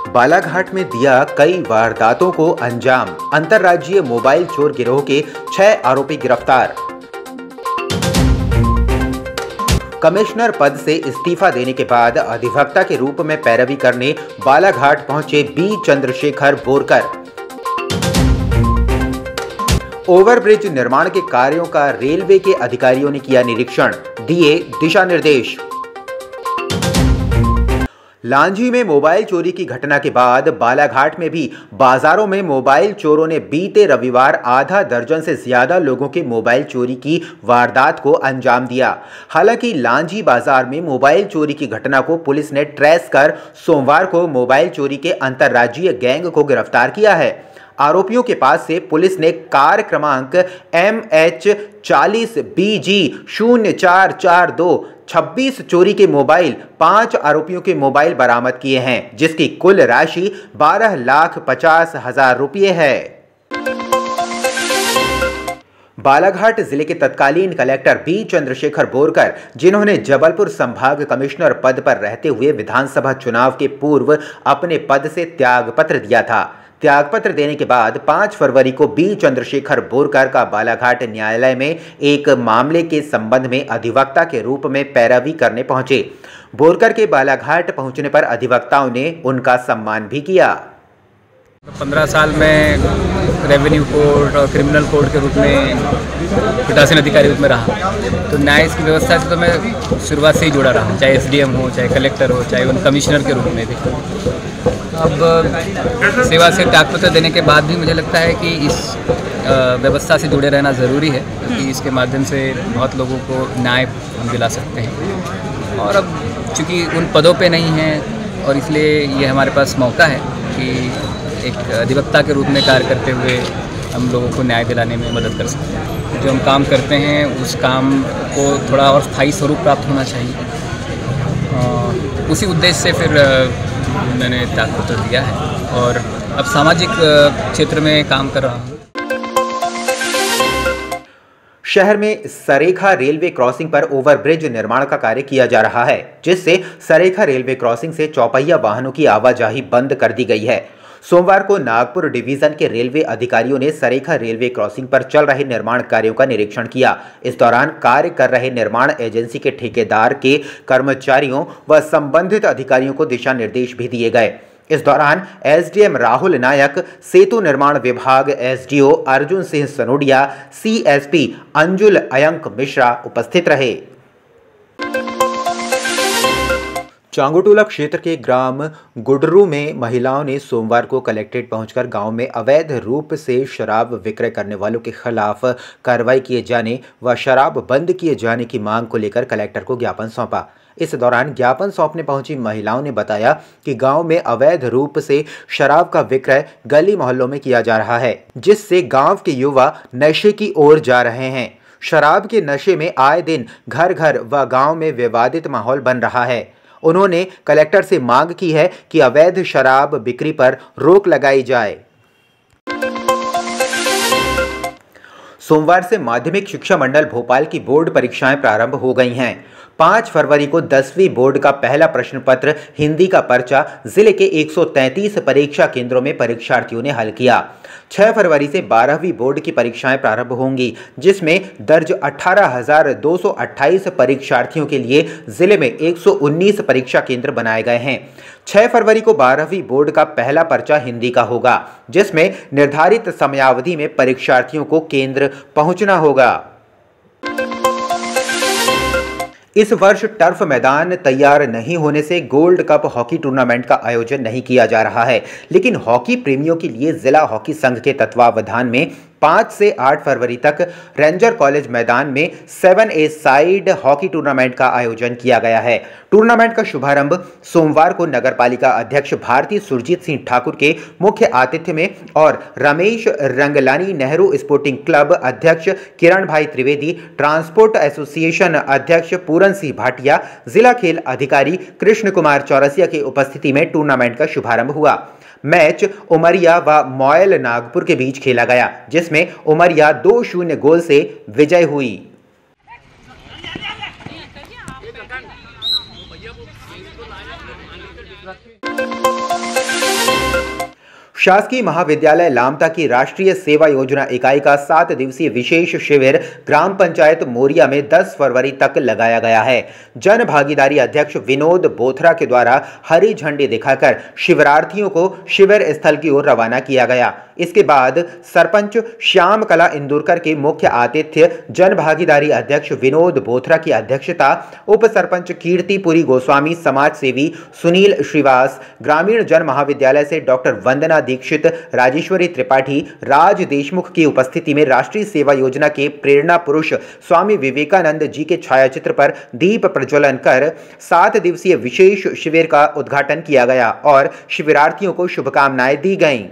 बालाघाट में दिया कई वारदातों को अंजाम। अंतर्राज्यीय मोबाइल चोर गिरोह के 6 आरोपी गिरफ्तार। कमिश्नर पद से इस्तीफा देने के बाद अधिवक्ता के रूप में पैरवी करने बालाघाट पहुंचे बी चंद्रशेखर बोरकर। ओवरब्रिज निर्माण के कार्यों का रेलवे के अधिकारियों ने किया निरीक्षण, दिए दिशा निर्देश। लांजी में मोबाइल चोरी की घटना के बाद बालाघाट में भी बाजारों में मोबाइल चोरों ने बीते रविवार आधा दर्जन से ज्यादा लोगों के मोबाइल चोरी की वारदात को अंजाम दिया। हालांकि लांजी बाजार में मोबाइल चोरी की घटना को पुलिस ने ट्रेस कर सोमवार को मोबाइल चोरी के अंतर्राज्यीय गैंग को गिरफ्तार किया है। आरोपियों के पास से पुलिस ने कार क्रमांक MH40BG0442 26 चोरी के मोबाइल 5 आरोपियों के मोबाइल बरामद किए हैं, जिसकी कुल राशि 12,50,000 रुपये है। बालाघाट जिले के तत्कालीन कलेक्टर बी चंद्रशेखर बोरकर, जिन्होंने जबलपुर संभाग कमिश्नर पद पर रहते हुए विधानसभा चुनाव के पूर्व अपने पद से त्यागपत्र दिया था। त्यागपत्र देने के बाद 5 फरवरी को बी चंद्रशेखर बोरकर का बालाघाट न्यायालय में एक मामले के संबंध में अधिवक्ता के रूप में पैरवी करने पहुंचे। बोरकर के बालाघाट पहुंचने पर अधिवक्ताओं ने उनका सम्मान भी किया। 15 साल में रेवेन्यू कोर्ट और क्रिमिनल कोर्ट के रूप में पीठासीन अधिकारी रूप में रहा, तो न्याय की व्यवस्था से तो मैं शुरुआत से ही जुड़ा रहा, चाहे एसडीएम हो, चाहे कलेक्टर हो, चाहे उन कमिश्नर के रूप में भी। अब सेवा से त्यागपत्र देने के बाद भी मुझे लगता है कि इस व्यवस्था से जुड़े रहना ज़रूरी है, क्योंकि इसके माध्यम से बहुत लोगों को न्याय हम दिला सकते हैं। और अब चूँकि उन पदों पे नहीं हैं, और इसलिए ये हमारे पास मौका है कि एक अधिवक्ता के रूप में कार्य करते हुए हम लोगों को न्याय दिलाने में मदद कर सकते हैं। जो हम काम करते हैं उस काम को थोड़ा और स्थायी स्वरूप प्राप्त होना चाहिए। उसी उद्देश्य से फिर मैंने त्यागपत्र दिया है और अब सामाजिक क्षेत्र में काम कर रहा हूँ। शहर में सरेखा रेलवे क्रॉसिंग पर ओवरब्रिज निर्माण का कार्य किया जा रहा है, जिससे सरेखा रेलवे क्रॉसिंग से चौपहिया वाहनों की आवाजाही बंद कर दी गई है। सोमवार को नागपुर डिवीजन के रेलवे अधिकारियों ने सरेखा रेलवे क्रॉसिंग पर चल रहे निर्माण कार्यों का निरीक्षण किया। इस दौरान कार्य कर रहे निर्माण एजेंसी के ठेकेदार के कर्मचारियों व संबंधित अधिकारियों को दिशा निर्देश भी दिए गए। इस दौरान एसडीएम राहुल नायक, सेतु निर्माण विभाग एसडीओ अर्जुन सिंह सनोडिया, सीएसपी अंजुल अयंक मिश्रा उपस्थित रहे। चांगुटोला क्षेत्र के ग्राम गुडरू में महिलाओं ने सोमवार को कलेक्ट्रेट पहुंचकर गांव में अवैध रूप से शराब विक्रय करने वालों के खिलाफ कार्रवाई किए जाने व शराब बंद किए जाने की मांग को लेकर कलेक्टर को ज्ञापन सौंपा। इस दौरान ज्ञापन सौंपने पहुंची महिलाओं ने बताया कि गांव में अवैध रूप से शराब का विक्रय गली मोहल्लों में किया जा रहा है, जिससे गांव के युवा नशे की ओर जा रहे हैं। शराब के नशे में आए दिन घर घर व गांव में विवादित माहौल बन रहा है। उन्होंने कलेक्टर से मांग की है कि अवैध शराब बिक्री पर रोक लगाई जाए। सोमवार से माध्यमिक शिक्षा मंडल भोपाल की बोर्ड परीक्षाएं प्रारंभ हो गई हैं। 5 फरवरी को 10वीं बोर्ड का पहला प्रश्न पत्र हिंदी का पर्चा जिले के 133 परीक्षा केंद्रों में परीक्षार्थियों ने हल किया। 6 फरवरी से 12वीं बोर्ड की परीक्षाएं प्रारंभ होंगी, जिसमें दर्ज 18,228 परीक्षार्थियों के लिए जिले में 119 परीक्षा केंद्र बनाए गए हैं। 6 फरवरी को 12वीं बोर्ड का पहला पर्चा हिंदी का होगा, जिसमें निर्धारित समयावधि में परीक्षार्थियों को केंद्र पहुंचना होगा। इस वर्ष टर्फ मैदान तैयार नहीं होने से गोल्ड कप हॉकी टूर्नामेंट का आयोजन नहीं किया जा रहा है, लेकिन हॉकी प्रेमियों के लिए जिला हॉकी संघ के तत्वावधान में 5 से 8 फरवरी तक रेंजर कॉलेज मैदान में 7A साइड हॉकी टूर्नामेंट का आयोजन किया गया है। टूर्नामेंट का शुभारंभ सोमवार को नगरपालिका अध्यक्ष भारती सुरजीत सिंह ठाकुर के मुख्य आतिथ्य में और रमेश रंगलानी नेहरू स्पोर्टिंग क्लब अध्यक्ष किरण भाई त्रिवेदी, ट्रांसपोर्ट एसोसिएशन अध्यक्ष पूरन सिंह भाटिया, जिला खेल अधिकारी कृष्ण कुमार चौरसिया की उपस्थिति में टूर्नामेंट का शुभारंभ हुआ। मैच उमरिया व मॉयल नागपुर के बीच खेला गया, जिसमें उमरिया 2-0 गोल से विजय हुई। शासकीय महाविद्यालय लामता की राष्ट्रीय सेवा योजना इकाई का 7 दिवसीय विशेष शिविर ग्राम पंचायत मोरिया में 10 फरवरी तक लगाया गया है। जन भागीदारी अध्यक्ष विनोद बोथरा के द्वारा हरी झंडी दिखाकर शिविरार्थियों को शिविर स्थल की ओर रवाना किया गया। इसके बाद सरपंच श्याम कला इंदुरकर के मुख्य आतिथ्य जन भागीदारी अध्यक्ष विनोद बोथरा की अध्यक्षता, उप सरपंच कीर्तिपुरी गोस्वामी, समाज सेवी सुनील श्रीवास, ग्रामीण जन महाविद्यालय से डॉक्टर वंदना दीक्षित, राजेश्वरी त्रिपाठी, राज देशमुख की उपस्थिति में राष्ट्रीय सेवा योजना के प्रेरणा पुरुष स्वामी विवेकानंद जी के छायाचित्र पर दीप प्रज्वलन कर 7 दिवसीय विशेष शिविर का उद्घाटन किया गया और शिविरार्थियों को शुभकामनाएं दी गईं।